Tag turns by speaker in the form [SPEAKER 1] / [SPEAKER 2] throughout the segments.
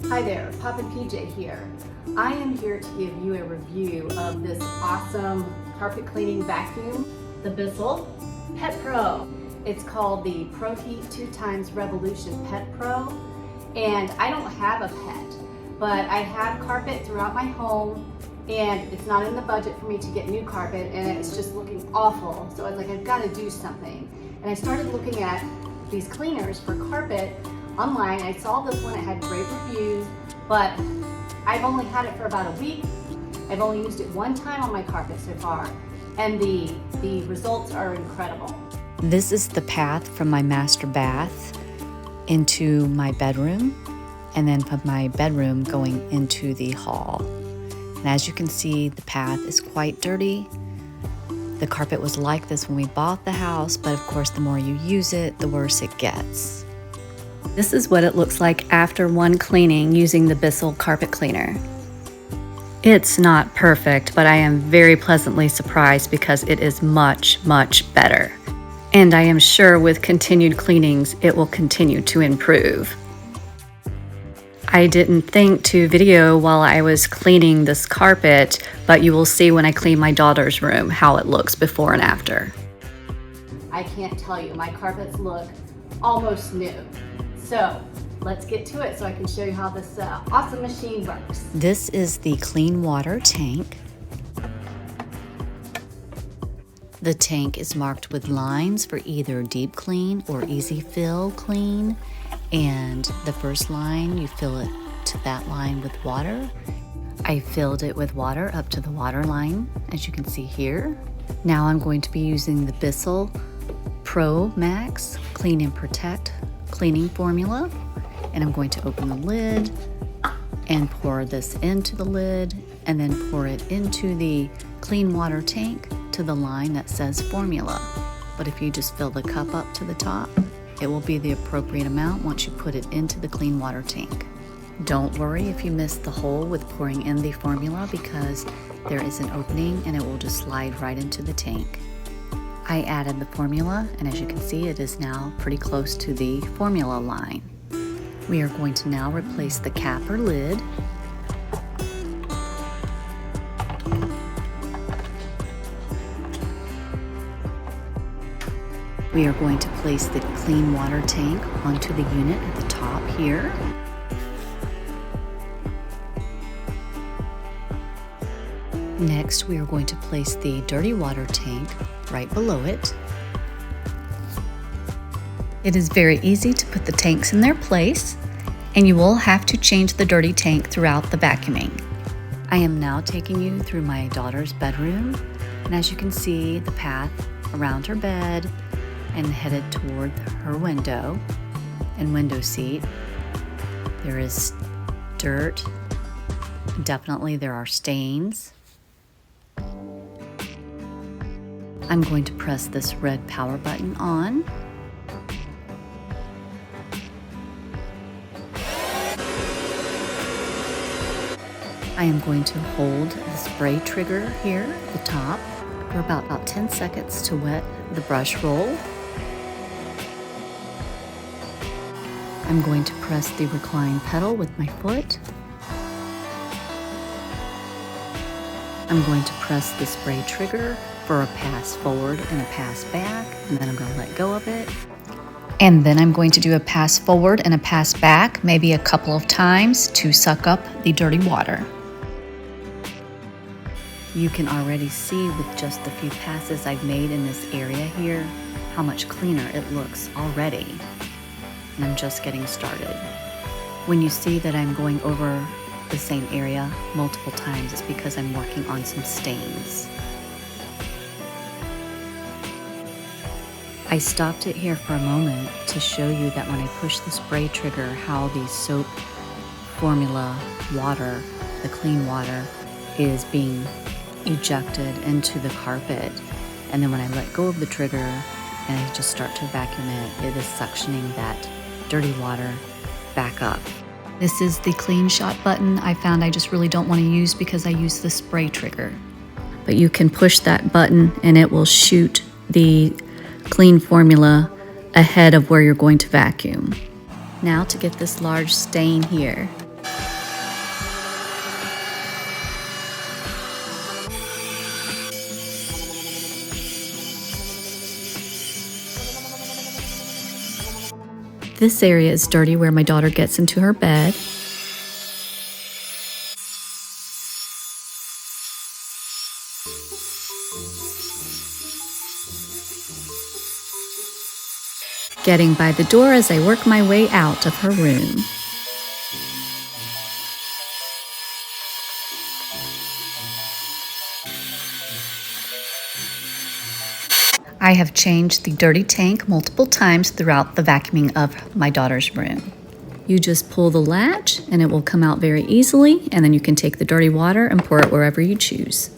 [SPEAKER 1] Hi there, Papa PJ here. I am here to give you a review of this awesome carpet cleaning vacuum, the Bissell Pet Pro. It's called the Pro Heat 2x Revolution Pet Pro, and I don't have a pet, but I have carpet throughout my home, and it's not in the budget for me to get new carpet, and it's just looking awful. So I was like, I've got to do something. And I started looking at these cleaners for carpet online. I saw this one, it had great reviews, but I've only had it for about a week. I've only used it one time on my carpet so far, and the results are incredible.
[SPEAKER 2] This is the path from my master bath into my bedroom, and then from my bedroom going into the hall. And as you can see, the path is quite dirty. The carpet was like this when we bought the house, but of course the more you use it, the worse it gets. This is what it looks like after one cleaning using the Bissell carpet cleaner. It's not perfect, but I am very pleasantly surprised because it is much, much better. And I am sure with continued cleanings, it will continue to improve. I didn't think to video while I was cleaning this carpet, but you will see when I clean my daughter's room how it looks before and after.
[SPEAKER 1] I can't tell you, my carpets look almost new. So let's get to it so I can show you how this awesome machine works.
[SPEAKER 2] This is the clean water tank. The tank is marked with lines for either deep clean or easy fill clean. And the first line, you fill it to that line with water. I filled it with water up to the water line, as you can see here. Now I'm going to be using the Bissell Pro Max Clean and Protect cleaning formula. And I'm going to open the lid and pour this into the lid and then pour it into the clean water tank to the line that says formula. But if you just fill the cup up to the top, it will be the appropriate amount once you put it into the clean water tank. Don't worry if you missed the hole with pouring in the formula because there is an opening and it will just slide right into the tank. I added the formula, and as you can see, it is now pretty close to the formula line. We are going to now replace the cap or lid. We are going to place the clean water tank onto the unit at the top here. Next, we are going to place the dirty water tank right below it. It is very easy to put the tanks in their place, and you will have to change the dirty tank throughout the vacuuming. I am now taking you through my daughter's bedroom, and as you can see, the path around her bed and headed toward her window and window seat. There is dirt. Definitely there are stains. I'm going to press this red power button on. I am going to hold the spray trigger here at the top for about 10 seconds to wet the brush roll. I'm going to press the recline pedal with my foot. I'm going to press the spray trigger for a pass forward and a pass back, and then I'm going to let go of it. And then I'm going to do a pass forward and a pass back, maybe a couple of times to suck up the dirty water. You can already see with just the few passes I've made in this area here how much cleaner it looks already. And I'm just getting started. When you see that I'm going over the same area multiple times, it's because I'm working on some stains. I stopped it here for a moment to show you that when I push the spray trigger, how the soap formula water, the clean water, is being ejected into the carpet. And then when I let go of the trigger and I just start to vacuum it, it is suctioning that dirty water back up. This is the clean shot button I found I just really don't want to use because I use the spray trigger. But you can push that button and it will shoot the clean formula ahead of where you're going to vacuum. Now to get this large stain here. This area is dirty where my daughter gets into her bed. Getting by the door as I work my way out of her room. I have changed the dirty tank multiple times throughout the vacuuming of my daughter's room. You just pull the latch and it will come out very easily, and then you can take the dirty water and pour it wherever you choose.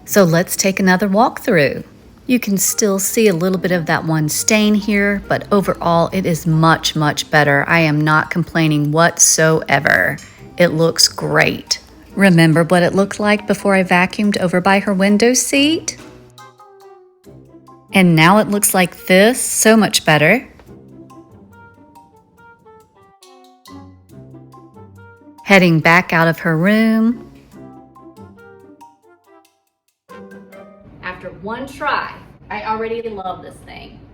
[SPEAKER 2] So let's take another walk through. You can still see a little bit of that one stain here, but overall it is much, much better. I am not complaining whatsoever. It looks great. Remember what it looked like before I vacuumed over by her window seat? And now it looks like this, so much better. Heading back out of her room.
[SPEAKER 1] After one try, I already love this thing.